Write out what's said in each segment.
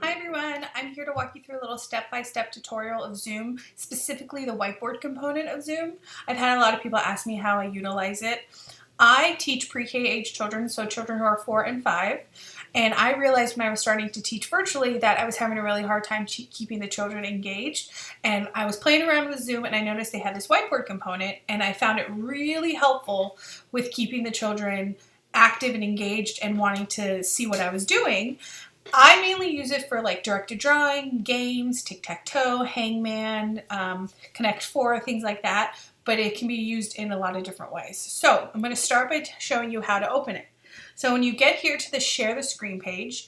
Hi everyone, I'm here to walk you through a little step-by-step tutorial of Zoom, specifically the whiteboard component of Zoom. I've had a lot of people ask me how I utilize it. I teach pre-K age children, so children who are 4 and 5, and I realized when I was starting to teach virtually that I was having a really hard time keeping the children engaged, and I was playing around with Zoom and I noticed they had this whiteboard component, and I found it really helpful with keeping the children active and engaged and wanting to see what I was doing. I mainly use it for like directed drawing, games, tic-tac-toe, hangman, Connect Four, things like that, but it can be used in a lot of different ways. So I'm going to start by showing you how to open it. So when you get here to the share the screen page,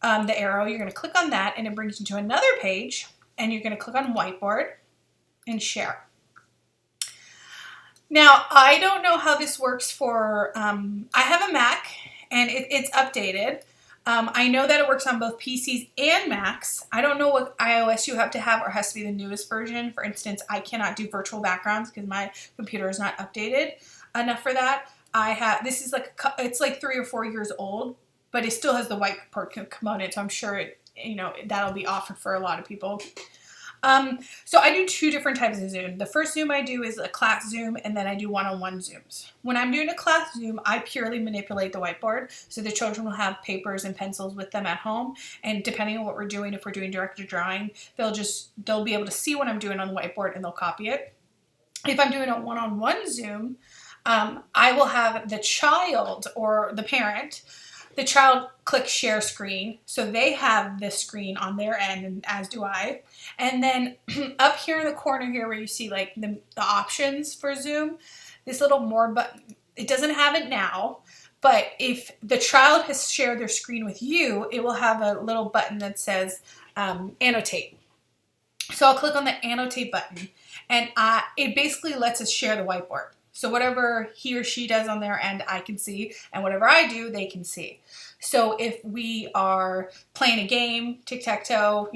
the arrow, you're going to click on that and it brings you to another page, and you're going to click on whiteboard and share. Now, I don't know how this works for, I have a Mac and it's updated. I know that it works on both PCs and Macs. I don't know what iOS you have to have or has to be the newest version. For instance, I cannot do virtual backgrounds because my computer is not updated enough for that. This is like, it's like 3 or 4 years old, but it still has the whiteboard component, so I'm sure that'll be offered for a lot of people. So I do 2 different types of Zoom. The first Zoom I do is a class Zoom, and then I do one-on-one Zooms. When I'm doing a class Zoom, I purely manipulate the whiteboard, so the children will have papers and pencils with them at home, and depending on what we're doing, if we're doing directed drawing, they'll be able to see what I'm doing on the whiteboard and they'll copy it. If I'm doing a one-on-one Zoom, I will have the child or the parent. The child clicks share screen, so they have the screen on their end, and as do I. And then up here in the corner here where you see like the options for Zoom, this little more button, it doesn't have it now, but if the child has shared their screen with you, it will have a little button that says annotate. So I'll click on the annotate button, and it basically lets us share the whiteboard. So whatever he or she does on their end, I can see, and whatever I do, they can see. So if we are playing a game, tic-tac-toe,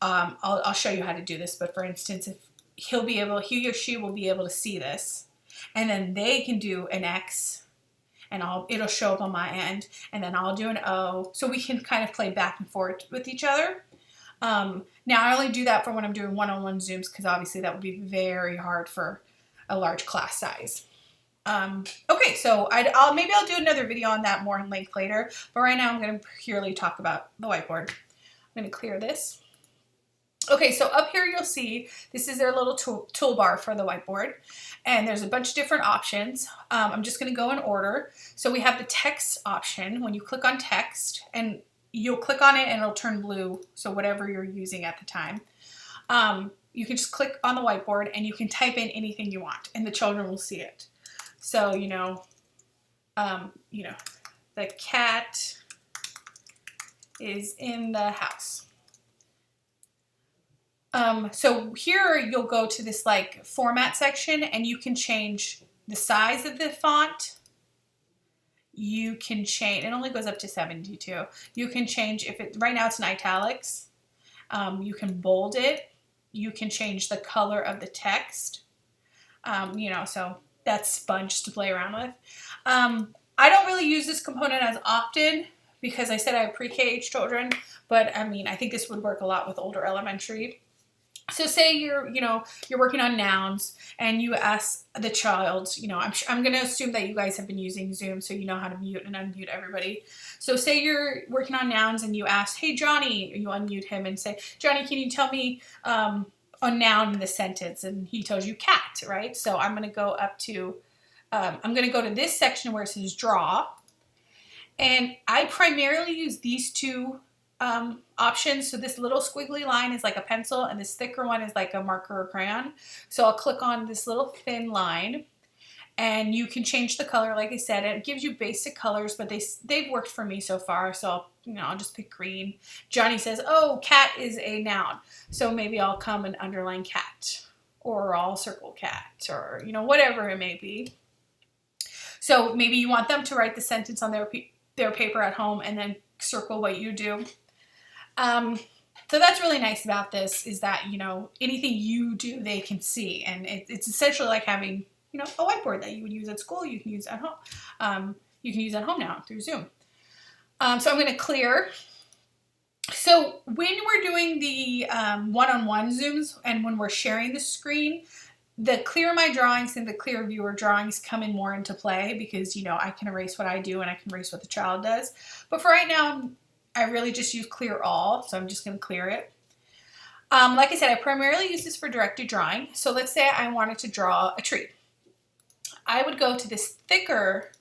I'll show you how to do this. But for instance, if he or she will be able to see this, and then they can do an X, and it'll show up on my end, and then I'll do an O. So we can kind of play back and forth with each other. Now I only do that for when I'm doing one-on-one Zooms, because obviously that would be very hard for a large class size. Okay, so maybe I'll do another video on that more in length later, but right now I'm going to purely talk about the whiteboard. I'm going to clear this. Okay, so up here you'll see this is their little toolbar for the whiteboard, and there's a bunch of different options. I'm just going to go in order. So we have the text option. When you click on text, and you'll click on it and it'll turn blue, so whatever you're using at the time. You can just click on the whiteboard and you can type in anything you want, and the children will see it. So, the cat is in the house. So here you'll go to this like format section, and you can change the size of the font. You can change, it only goes up to 72. You can change, right now it's in italics. You can bold it. You can change the color of the text. So that's fun just to play around with. I don't really use this component as often because I said I have pre-K age children, but I think this would work a lot with older elementary. So say you're working on nouns and you ask the child, I'm going to assume that you guys have been using Zoom, so you know how to mute and unmute everybody. So say you're working on nouns and you ask, hey, Johnny, you unmute him and say, Johnny, can you tell me a noun in the sentence? And he tells you cat, right? So I'm going to go up to, I'm going to go to this section where it says draw. And I primarily use these 2 options. So this little squiggly line is like a pencil, and this thicker one is like a marker or crayon. So I'll click on this little thin line, and you can change the color. Like I said, it gives you basic colors, but they've worked for me so far. So I'll just pick green. Johnny says, oh, cat is a noun. So maybe I'll come and underline cat, or I'll circle cat, or whatever it may be. So maybe you want them to write the sentence on their paper at home and then circle what you do. So that's really nice about this, is that, anything you do, they can see. And it's essentially like having, a whiteboard that you would use at school, you can use at home. You can use at home now through Zoom. So I'm going to clear. So when we're doing the one-on-one Zooms and when we're sharing the screen, the Clear My Drawings and the Clear Viewer Drawings come in more into play because, you know, I can erase what I do and I can erase what the child does. But for right now, I really just use Clear All, so I'm just going to clear it. Like I said, I primarily use this for directed drawing. So let's say I wanted to draw a tree. I would go to this thicker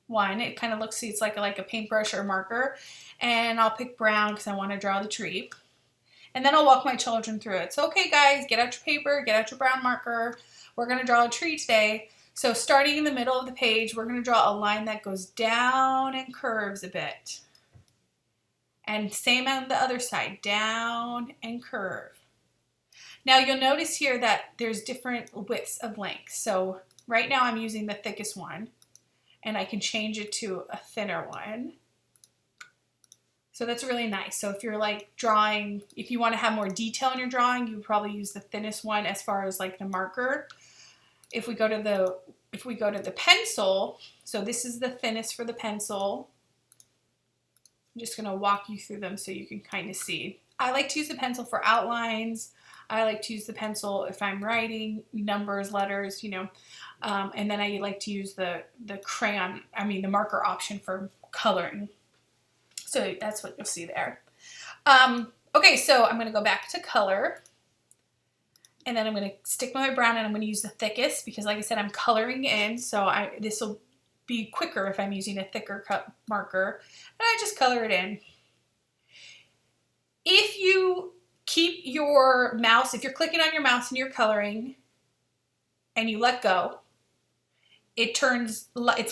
one. It kind of looks, see, it's like a paintbrush or a marker. And I'll pick brown because I want to draw the tree. And then I'll walk my children through it. So, okay, guys, get out your paper, get out your brown marker. We're going to draw a tree today. So starting in the middle of the page, we're going to draw a line that goes down and curves a bit. And same on the other side, down and curve. Now you'll notice here that there's different widths of length. So right now I'm using the thickest one, and I can change it to a thinner one. So that's really nice. So if you're like drawing, if you want to have more detail in your drawing, you would probably use the thinnest one as far as like the marker. If we go to the pencil, so this is the thinnest for the pencil. I'm just going to walk you through them so you can kind of see. I like to use the pencil for outlines. I like to use the pencil if I'm writing numbers, letters, you know, and then I like to use the crayon, the marker option for coloring. So that's what you'll see there. Okay, so I'm going to go back to color. And then I'm going to stick with my brown, and I'm going to use the thickest because, like I said, I'm coloring in. So this will be quicker if I'm using a thicker marker. And I just color it in. If you keep your mouse, if you're clicking on your mouse and you're coloring and you let go, it's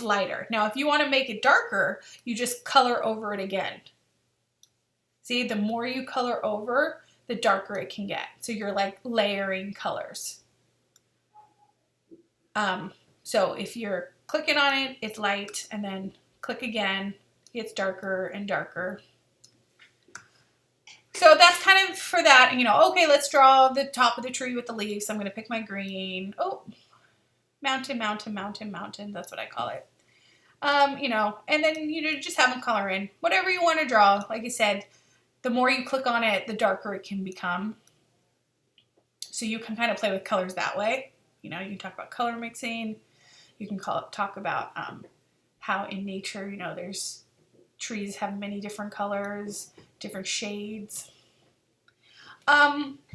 lighter. Now, if you want to make it darker, you just color over it again. See, the more you color over, the darker it can get. So you're like layering colors. So if you're clicking on it, it's light, and then click again, it's darker and darker. So that's kind of for that, you know, okay, let's draw the top of the tree with the leaves. I'm going to pick my green. Oh, mountain, mountain, mountain, mountain. That's what I call it. You know, and then, you know, just have them color in whatever you want to draw. Like I said, the more you click on it, the darker it can become. So you can kind of play with colors that way. You know, you can talk about color mixing. You can talk about how in nature, you know, there's trees have many different colors, different shades.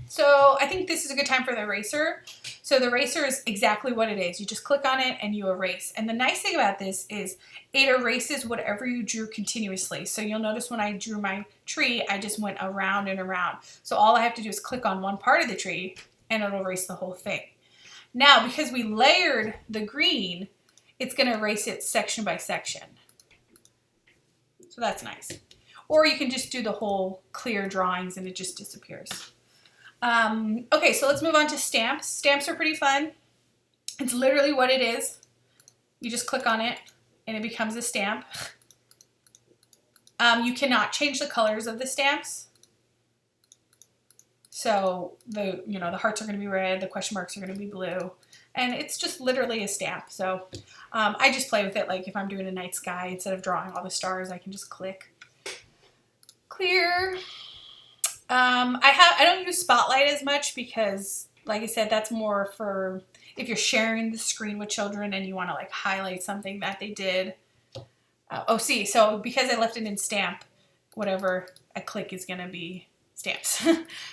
So I think this is a good time for the eraser. So the eraser is exactly what it is. You just click on it and you erase. And the nice thing about this is it erases whatever you drew continuously. So you'll notice when I drew my tree, I just went around and around. So all I have to do is click on one part of the tree and it'll erase the whole thing. Now, because we layered the green, it's going to erase it section by section. So that's nice. Or you can just do the whole clear drawings and it just disappears. Okay, so let's move on to stamps. Stamps are pretty fun. It's literally what it is. You just click on it and it becomes a stamp. You cannot change the colors of the stamps. So the hearts are going to be red, the question marks are going to be blue, and it's just literally a stamp. So I just play with it. Like if I'm doing a night sky, instead of drawing all the stars, I can just click clear. I don't use Spotlight as much because, like I said, that's more for if you're sharing the screen with children and you want to like highlight something that they did. So because I left it in stamp, whatever I click is going to be stamps.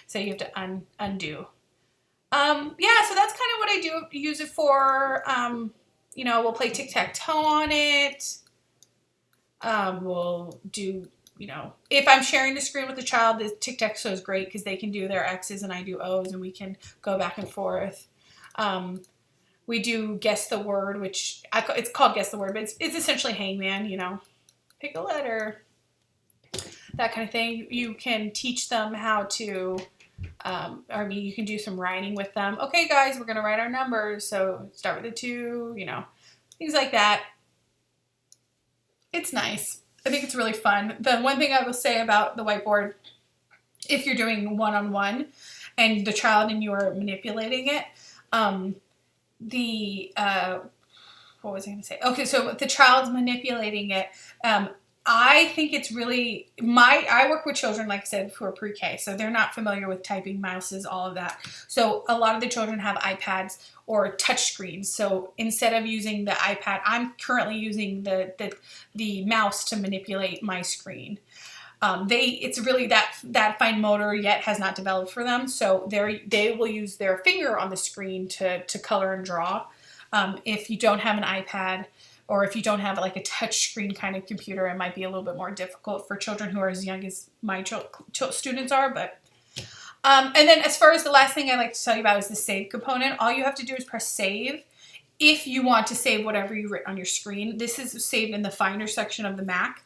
So you have to undo. Yeah, so that's kind of what I do use it for. We'll play tic-tac-toe on it. We'll do, if I'm sharing the screen with the child, the tic-tac-toe is great because they can do their X's and I do O's and we can go back and forth. We do guess the word, which it's called guess the word, but it's essentially hangman, pick a letter, that kind of thing. You can teach them how to, you can do some writing with them. Okay, guys, we're going to write our numbers. So start with a 2, things like that. It's nice. I think it's really fun. The one thing I will say about the whiteboard, if you're doing one-on-one and the child and you are manipulating it, what was I going to say? Okay, so if the child's manipulating it, I think it's really, I work with children, like I said, who are pre-K, so they're not familiar with typing, mouses, all of that. So a lot of the children have iPads or touch screens. So instead of using the iPad, I'm currently using the mouse to manipulate my screen. It's really that fine motor yet has not developed for them. So they will use their finger on the screen to color and draw. If you don't have an iPad, or if you don't have like a touch screen kind of computer, it might be a little bit more difficult for children who are as young as my students are. But and then as far as the last thing I'd like to tell you about is the save component. All you have to do is press save if you want to save whatever you write on your screen. This is saved in the Finder section of the Mac,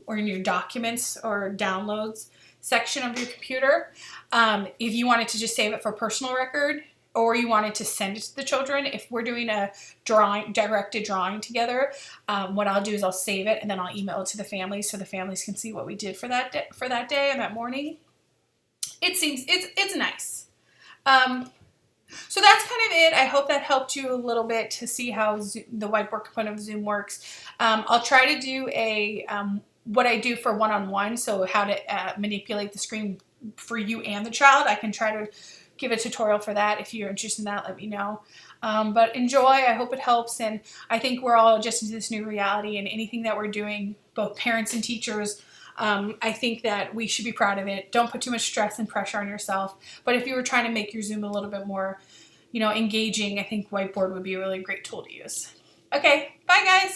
or in your Documents or Downloads section of your computer. If you wanted to just save it for personal record, or you wanted to send it to the children, if we're doing a directed drawing together, what I'll do is I'll save it and then I'll email it to the families so the families can see what we did for that day and that morning. It's nice. So that's kind of it. I hope that helped you a little bit to see how the whiteboard component of Zoom works. I'll try to do what I do for one-on-one, so how to manipulate the screen for you and the child. I can try to give a tutorial for that. If you're interested in that, let me know. But enjoy. I hope it helps. And I think we're all adjusting to this new reality, and anything that we're doing, both parents and teachers, I think that we should be proud of it. Don't put too much stress and pressure on yourself. But if you were trying to make your Zoom a little bit more, engaging, I think Whiteboard would be a really great tool to use. Okay, bye guys.